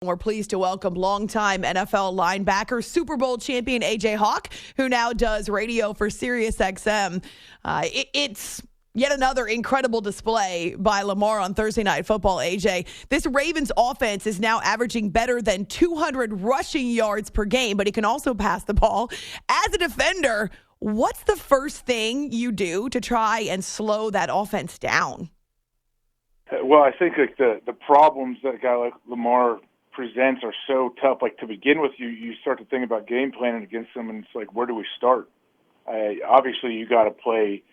We're pleased to welcome longtime NFL linebacker, Super Bowl champion A.J. Hawk, who now does radio for SiriusXM. It's yet another incredible display by Lamar on Thursday Night Football, A.J. This Ravens offense is now averaging better than 200 rushing yards per game, but he can also pass the ball. As a defender, what's the first thing you do to try and slow that offense down? Well, I think like the problems that a guy like Lamar presents are so tough. Like to begin with, you start to think about game planning against them, and it's like, where do we start? Obviously, you got to play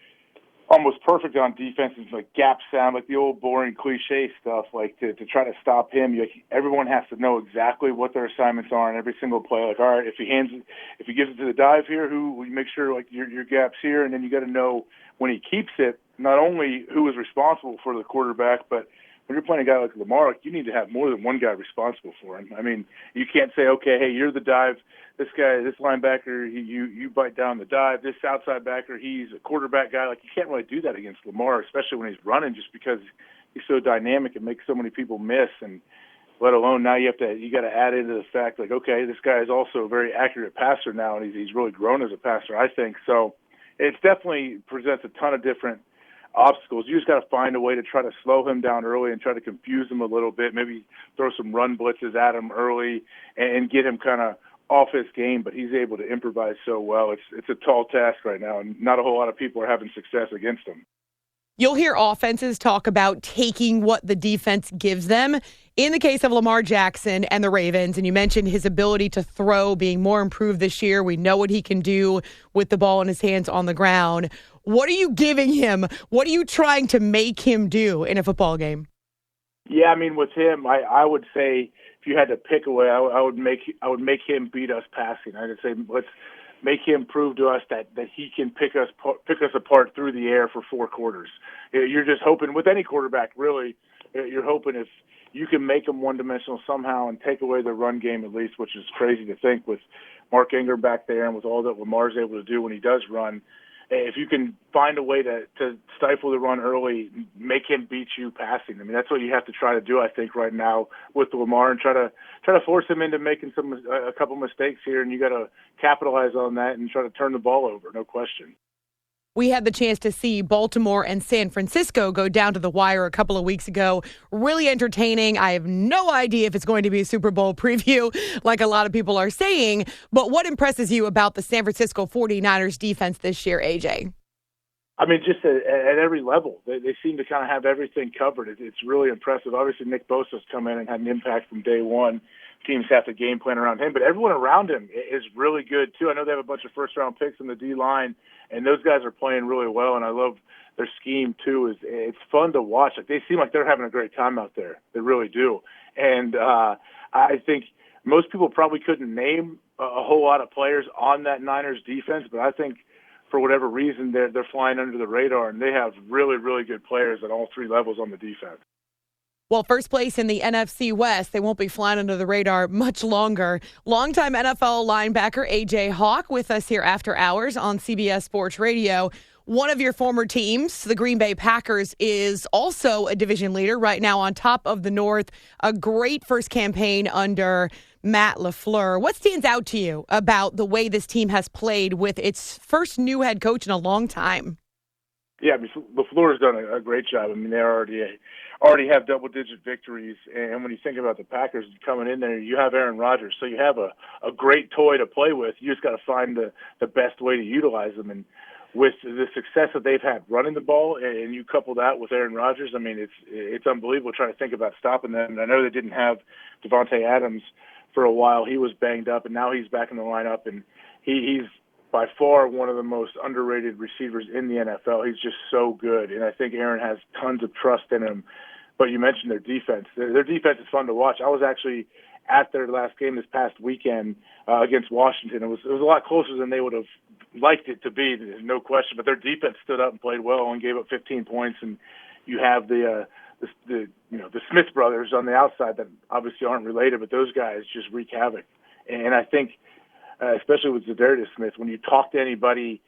almost perfect on defense. It's like gap sound, like the old boring cliche stuff. Like to try to stop him, everyone has to know exactly what their assignments are in every single play. Like, all right, if he gives it to the dive here, we make sure like your gap's here, and then you got to know when he keeps it, not only who is responsible for the quarterback, but when you're playing a guy like Lamar, you need to have more than one guy responsible for him. I mean, you can't say, okay, hey, you're the dive. This guy, this linebacker, you bite down the dive. This outside backer, he's a quarterback guy. Like, you can't really do that against Lamar, especially when he's running, just because he's so dynamic and makes so many people miss. And let alone now you got to add into the fact, like, okay, this guy is also a very accurate passer now, and he's really grown as a passer, I think. So it definitely presents a ton of different obstacles. You just got to find a way to try to slow him down early and try to confuse him a little bit, maybe throw some run blitzes at him early and get him kind of off his game, but he's able to improvise so well. It's a tall task right now, and not a whole lot of people are having success against him. You'll hear offenses talk about taking what the defense gives them. In the case of Lamar Jackson and the Ravens, and you mentioned his ability to throw being more improved this year. We know what he can do with the ball in his hands on the ground. What are you giving him? What are you trying to make him do in a football game? Yeah, I mean, with him, I would say if you had to pick away, I would make him beat us passing. I would say let's make him prove to us that he can pick us apart through the air for 4 quarters. You're just hoping with any quarterback, really. You're hoping if you can make them one-dimensional somehow and take away the run game at least, which is crazy to think with Mark Ingram back there and with all that Lamar's able to do when he does run. If you can find a way to stifle the run early, make him beat you passing. I mean, that's what you have to try to do, I think, right now with Lamar, and try to force him into making a couple mistakes here, and you got to capitalize on that and try to turn the ball over, no question. We had the chance to see Baltimore and San Francisco go down to the wire a couple of weeks ago. Really entertaining. I have no idea if it's going to be a Super Bowl preview like a lot of people are saying, but what impresses you about the San Francisco 49ers defense this year, AJ? I mean, just at every level. They seem to kind of have everything covered. It's really impressive. Obviously, Nick Bosa's come in and had an impact from day one. Teams have to game plan around him, but everyone around him is really good, too. I know they have a bunch of first-round picks in the D-line, and those guys are playing really well, and I love their scheme, too. It's fun to watch. Like, they seem like they're having a great time out there. They really do. And I think most people probably couldn't name a whole lot of players on that Niners defense, but I think for whatever reason, they're flying under the radar, and they have really, really good players at all 3 levels on the defense. Well, first place in the NFC West, they won't be flying under the radar much longer. Longtime NFL linebacker A.J. Hawk with us here after hours on CBS Sports Radio. One of your former teams, the Green Bay Packers, is also a division leader right now on top of the North. A great first campaign under Matt LaFleur. What stands out to you about the way this team has played with its first new head coach in a long time? Yeah, I mean, LaFleur's done a great job. I mean, they already have double-digit victories, and when you think about the Packers coming in there, you have Aaron Rodgers, so you have a great toy to play with. You just got to find the best way to utilize them, and with the success that they've had running the ball, and you couple that with Aaron Rodgers, I mean, it's unbelievable trying to think about stopping them. And I know they didn't have Devontae Adams for a while. He was banged up, and now he's back in the lineup, and he's by far one of the most underrated receivers in the NFL. He's just so good, and I think Aaron has tons of trust in him. But you mentioned their defense. Their defense is fun to watch. I was actually at their last game this past weekend against Washington. It was a lot closer than they would have liked it to be, no question. But their defense stood up and played well and gave up 15 points. And you have the Smith brothers on the outside that obviously aren't related, but those guys just wreak havoc. And I think, especially with Zadarius Smith, when you talk to anybody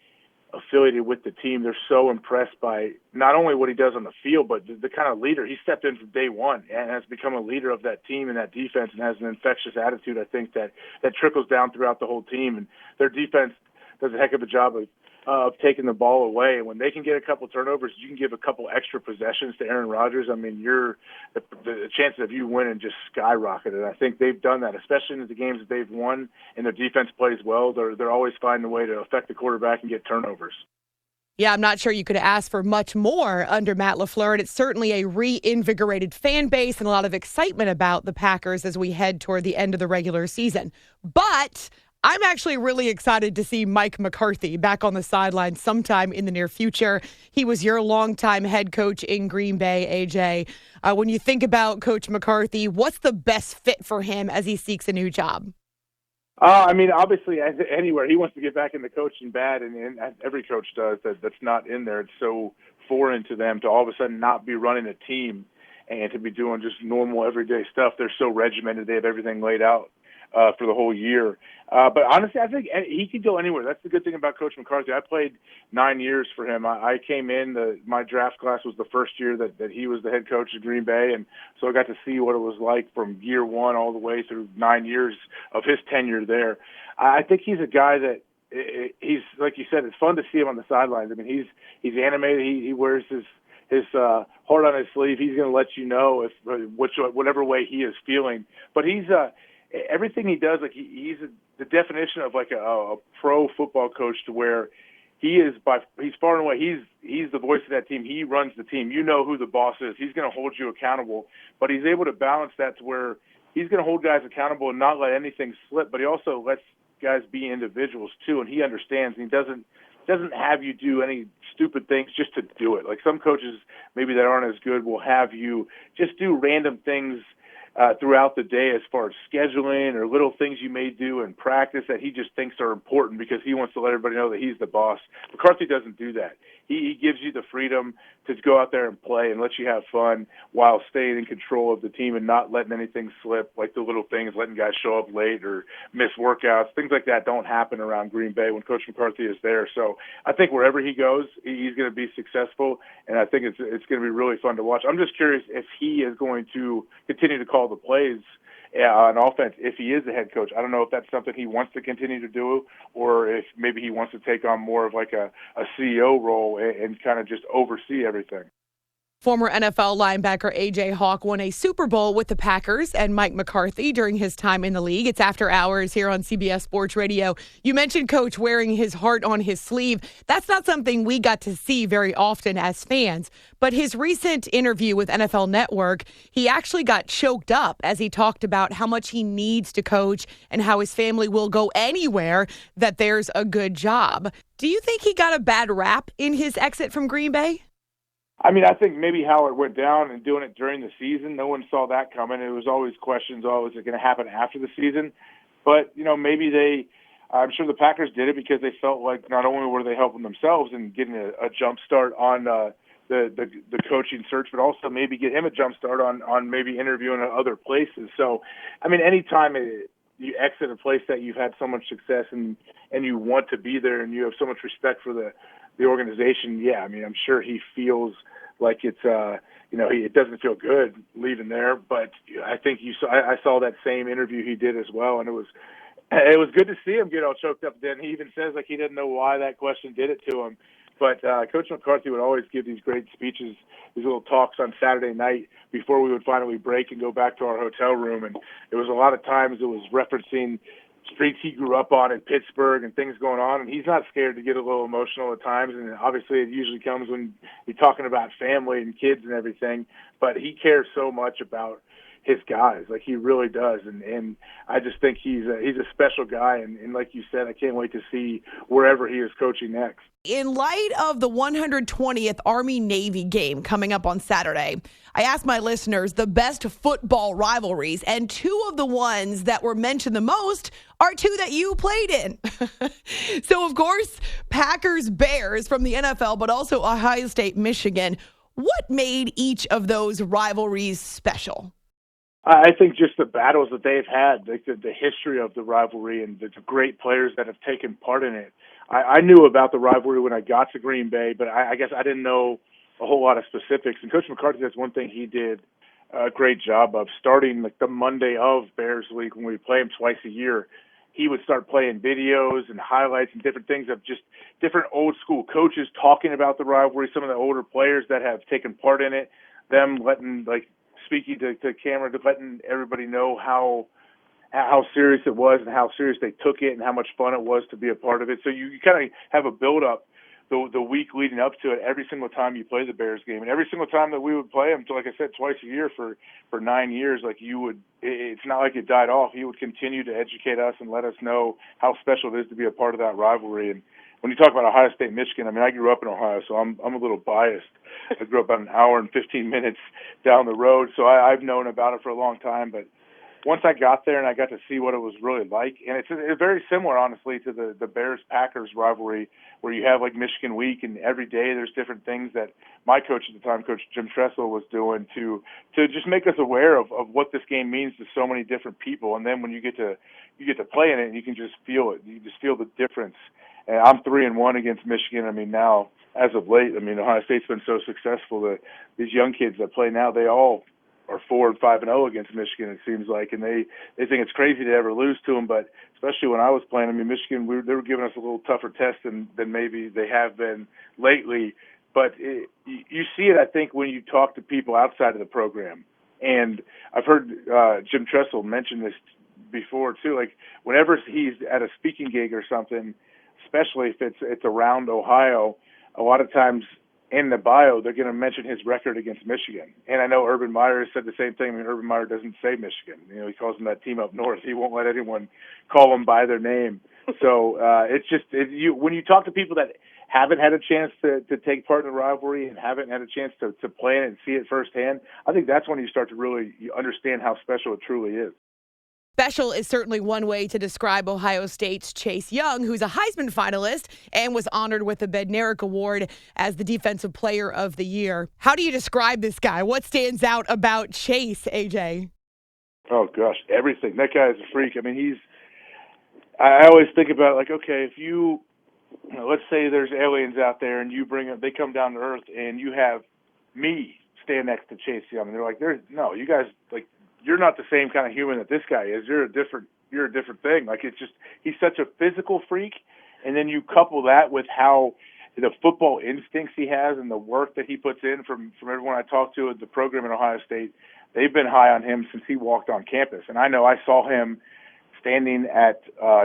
affiliated with the team, they're so impressed by not only what he does on the field, but the kind of leader. He stepped in from day one and has become a leader of that team and that defense and has an infectious attitude, I think, that trickles down throughout the whole team. And their defense does a heck of a job of taking the ball away. And when they can get a couple turnovers, you can give a couple extra possessions to Aaron Rodgers. I mean, the chances of you winning just skyrocketed. I think they've done that, especially in the games that they've won and their defense plays well. They're always finding a way to affect the quarterback and get turnovers. Yeah, I'm not sure you could ask for much more under Matt LaFleur, and it's certainly a reinvigorated fan base and a lot of excitement about the Packers as we head toward the end of the regular season. But I'm actually really excited to see Mike McCarthy back on the sideline sometime in the near future. He was your longtime head coach in Green Bay, AJ. When you think about Coach McCarthy, what's the best fit for him as he seeks a new job? I mean, obviously, anywhere. He wants to get back into coaching bad, and every coach does. That's not in there. It's so foreign to them to all of a sudden not be running a team and to be doing just normal, everyday stuff. They're so regimented. They have everything laid out for the whole year. But honestly, I think he could go anywhere. That's the good thing about Coach McCarthy. I played 9 years for him. I came in, my draft class was the first year that he was the head coach of Green Bay, and so I got to see what it was like from year one all the way through 9 years of his tenure there. I think he's a guy that he's, like you said, it's fun to see him on the sidelines. I mean, he's animated. He wears his heart on his sleeve. He's going to let you know whatever way he is feeling. But he's everything he does, like he's the definition of like a pro football coach, to where he's far and away, he's the voice of that team. He runs the team. You know who the boss is. He's going to hold you accountable, but he's able to balance that to where he's going to hold guys accountable and not let anything slip, but he also lets guys be individuals too, and he understands, and he doesn't have you do any stupid things just to do it. Like some coaches maybe that aren't as good will have you just do random things throughout the day as far as scheduling or little things you may do in practice that he just thinks are important because he wants to let everybody know that he's the boss. McCarthy doesn't do that. He gives you the freedom to go out there and play and let you have fun while staying in control of the team and not letting anything slip, like the little things, letting guys show up late or miss workouts. Things like that don't happen around Green Bay when Coach McCarthy is there. So I think wherever he goes, he's going to be successful, and I think it's going to be really fun to watch. I'm just curious if he is going to continue to call the plays on offense if he is the head coach. I don't know if that's something he wants to continue to do, or if maybe he wants to take on more of like a CEO role and kind of just oversee everything. Former NFL linebacker A.J. Hawk won a Super Bowl with the Packers and Mike McCarthy during his time in the league. It's After Hours here on CBS Sports Radio. You mentioned Coach wearing his heart on his sleeve. That's not something we got to see very often as fans. But his recent interview with NFL Network, he actually got choked up as he talked about how much he needs to coach and how his family will go anywhere that there's a good job. Do you think he got a bad rap in his exit from Green Bay? I mean, I think maybe how it went down and doing it during the season, no one saw that coming. It was always questions, is it going to happen after the season? But, maybe I'm sure the Packers did it because they felt like not only were they helping themselves and getting a jump start on the coaching search, but also maybe get him a jump start on maybe interviewing at other places. So, I mean, anytime you exit a place that you've had so much success and you want to be there and you have so much respect for the organization, yeah, I mean, I'm sure he feels like it's, it doesn't feel good leaving there. But I think I saw that same interview he did as well, and it was good to see him get all choked up. Then he even says like he didn't know why that question did it to him. But Coach McCarthy would always give these great speeches, these little talks on Saturday night before we would finally break and go back to our hotel room. And it was a lot of times it was referencing streets he grew up on in Pittsburgh and things going on. And he's not scared to get a little emotional at times. And obviously it usually comes when you're talking about family and kids and everything. But he cares so much about his guys, like he really does, and I just think he's a special guy, and like you said, I can't wait to see wherever he is coaching next. In light of the 120th Army-Navy game coming up on Saturday, I asked my listeners the best football rivalries, and two of the ones that were mentioned the most are two that you played in. So, of course, Packers-Bears from the NFL, but also Ohio State-Michigan. What made each of those rivalries special? I think just the battles that they've had, like the history of the rivalry and the great players that have taken part in it. I knew about the rivalry when I got to Green Bay, but I guess I didn't know a whole lot of specifics. And Coach McCarthy, that's one thing he did a great job of, starting like the Monday of Bears Week when we play him twice a year. He would start playing videos and highlights and different things of just different old school coaches talking about the rivalry, some of the older players that have taken part in it, them letting, like, speaking to camera, to letting everybody know how serious it was and how serious they took it and how much fun it was to be a part of it. So you kind of have a build up the week leading up to it every single time you play the Bears game. And every single time that we would play them, like I said, twice a year for 9 years, like it's not like it died off. He would continue to educate us and let us know how special it is to be a part of that rivalry. And when you talk about Ohio State, Michigan, I mean, I grew up in Ohio, so I'm a little biased. I grew up about an hour and 15 minutes down the road, so I've known about it for a long time. But once I got there and I got to see what it was really like, and it's very similar, honestly, to the Bears-Packers rivalry, where you have like Michigan Week, and every day there's different things that my coach at the time, Coach Jim Tressel, was doing to just make us aware of what this game means to so many different people. And then when you get to play in it, you can just feel it. You just feel the difference. And I'm 3-1 against Michigan. I mean, now as of late, I mean, Ohio State's been so successful that these young kids that play now, they all are 4-5-0 against Michigan, it seems like, and they think it's crazy to ever lose to them. But especially when I was playing, I mean, Michigan, they were giving us a little tougher test than maybe they have been lately. But you see it, I think, when you talk to people outside of the program. And I've heard Jim Tressel mention this before too. Like whenever he's at a speaking gig or something, especially if it's around Ohio, a lot of times in the bio, they're going to mention his record against Michigan. And I know Urban Meyer has said the same thing. I mean, Urban Meyer doesn't say Michigan. You know, he calls them that team up north. He won't let anyone call them by their name. So it's just when you talk to people that haven't had a chance to take part in the rivalry and haven't had a chance to play in it and see it firsthand, I think that's when you start to really understand how special it truly is. Special is certainly one way to describe Ohio State's Chase Young, who's a Heisman finalist and was honored with the Bednarik Award as the Defensive Player of the Year. How do you describe this guy? What stands out about Chase, AJ? Oh, gosh, everything. That guy is a freak. I mean, I always think about, like, okay, if let's say there's aliens out there and they come down to Earth and you have me stand next to Chase Young. And they're like, no, you guys, like, you're not the same kind of human that this guy is. You're a different thing. Like, it's just, he's such a physical freak. And then you couple that with how the football instincts he has and the work that he puts in from everyone I talked to at the program in Ohio State. They've been high on him since he walked on campus. And I know I saw him standing at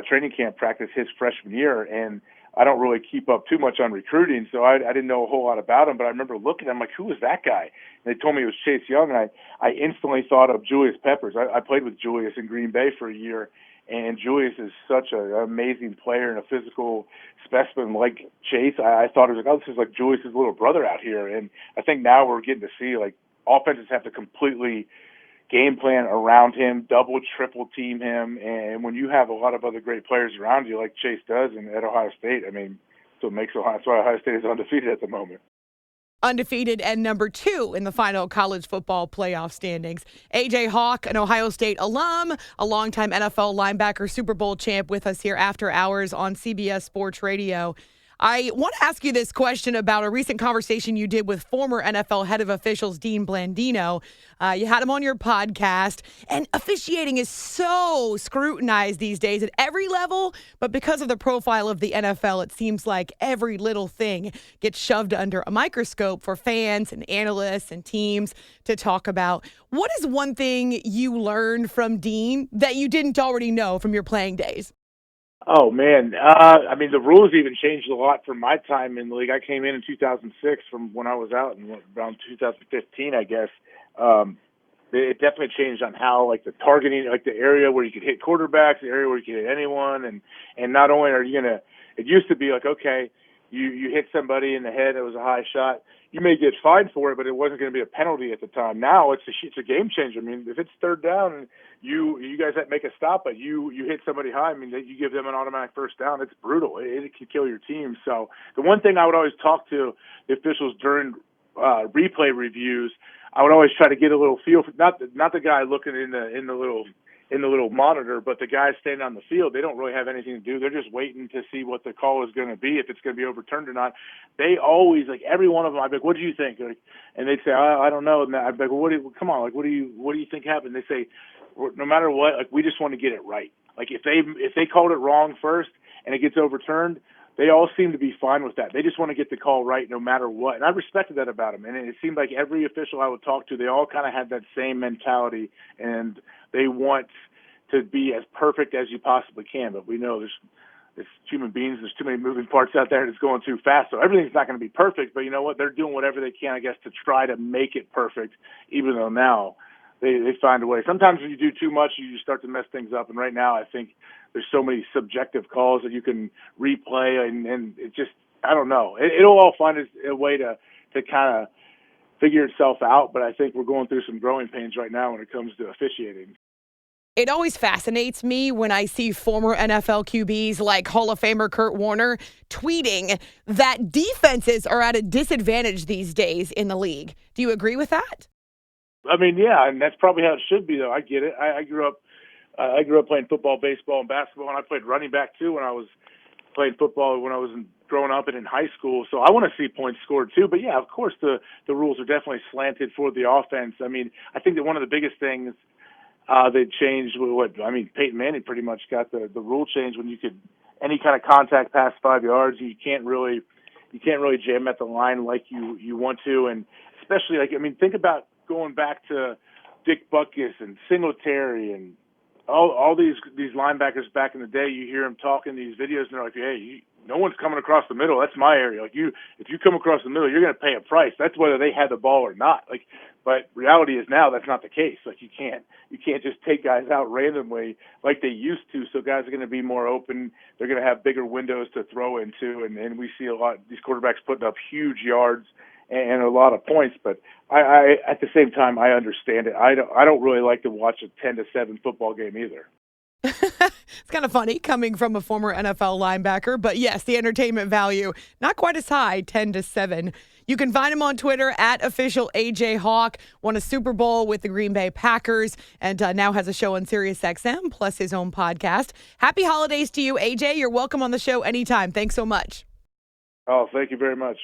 training camp practice his freshman year, and I don't really keep up too much on recruiting, so I didn't know a whole lot about him. But I remember looking at him like, who is that guy? And they told me it was Chase Young, and I instantly thought of Julius Peppers. I played with Julius in Green Bay for a year, and Julius is such an amazing player and a physical specimen like Chase. I thought it was like, oh, this is like Julius's little brother out here. And I think now we're getting to see, like, offenses have to completely game plan around him, double, triple team him, and when you have a lot of other great players around you like Chase does and at Ohio State, I mean, that's why Ohio State is undefeated at the moment. Undefeated and number 2 in the final college football playoff standings. A.J. Hawk, an Ohio State alum, a longtime NFL linebacker, Super Bowl champ, with us here after hours on CBS Sports Radio. I want to ask you this question about a recent conversation you did with former NFL head of officials Dean Blandino. You had him on your podcast, and officiating is so scrutinized these days at every level, but because of the profile of the NFL, it seems like every little thing gets shoved under a microscope for fans and analysts and teams to talk about. What is one thing you learned from Dean that you didn't already know from your playing days? Oh, man. I mean, the rules even changed a lot from my time in the league. I came in 2006 from when I was out in around 2015, I guess. It definitely changed on how, like, the targeting, like the area where you could hit quarterbacks, the area where you could hit anyone. And not only are you going to – it used to be like, okay, you hit somebody in the head that was a high shot. You may get fined for it, but it wasn't going to be a penalty at the time. Now it's a game changer. I mean, if it's third down and you guys make a stop, but you hit somebody high, I mean, you give them an automatic first down. It's brutal. It can kill your team. So the one thing I would always talk to the officials during replay reviews, I would always try to get a little feel for not the guy looking in the little monitor, but the guys standing on the field. They don't really have anything to do. They're just waiting to see what the call is going to be, if it's going to be overturned or not. They always, like, every one of them, I'd be like, "What do you think?" Like, and they'd say, "I don't know." And I'd be like, "Well, come on, like, what do you think happened?" They say, "No matter what, like, we just want to get it right. Like, if they called it wrong first and it gets overturned, they all seem to be fine with that. They just want to get the call right no matter what." And I respected that about them. And it seemed like every official I would talk to, they all kind of had that same mentality, and they want to be as perfect as you possibly can. But we know there's human beings, there's too many moving parts out there, and it's going too fast. So everything's not going to be perfect. But you know what? They're doing whatever they can, I guess, to try to make it perfect, even though now they find a way. Sometimes when you do too much, you start to mess things up. And right now, I think there's so many subjective calls that you can replay, and it just, I don't know. It'll all find a way to kind of figure itself out, but I think we're going through some growing pains right now when it comes to officiating. It always fascinates me when I see former NFL QBs like Hall of Famer Kurt Warner tweeting that defenses are at a disadvantage these days in the league. Do you agree with that? I mean, yeah, and that's probably how it should be, though. I get it. I grew up playing football, baseball, and basketball, and I played running back too when I was playing football when I was growing up and in high school. So I want to see points scored too. But yeah, of course the rules are definitely slanted for the offense. I mean, I think that one of the biggest things they changed Peyton Manning pretty much got the rule change when you could any kind of contact past 5 yards, you can't really jam at the line like you want to, and especially think about going back to Dick Butkus and Singletary and all these linebackers back in the day. You hear them talking these videos, and they're like, "Hey, no one's coming across the middle. That's my area. Like if you come across the middle, you're going to pay a price. That's whether they had the ball or not." But reality is now that's not the case. You can't just take guys out randomly like they used to. So guys are going to be more open. They're going to have bigger windows to throw into, and we see a lot these quarterbacks putting up huge yards and a lot of points. But I at the same time I understand it. I don't really like to watch a 10-7 football game either. It's kind of funny coming from a former NFL linebacker, but yes, the entertainment value, not quite as high, 10-7. You can find him on Twitter at official AJ Hawk, won a Super Bowl with the Green Bay Packers, and now has a show on SiriusXM, plus his own podcast. Happy holidays to you, AJ. You're welcome on the show anytime. Thanks so much. Oh, thank you very much.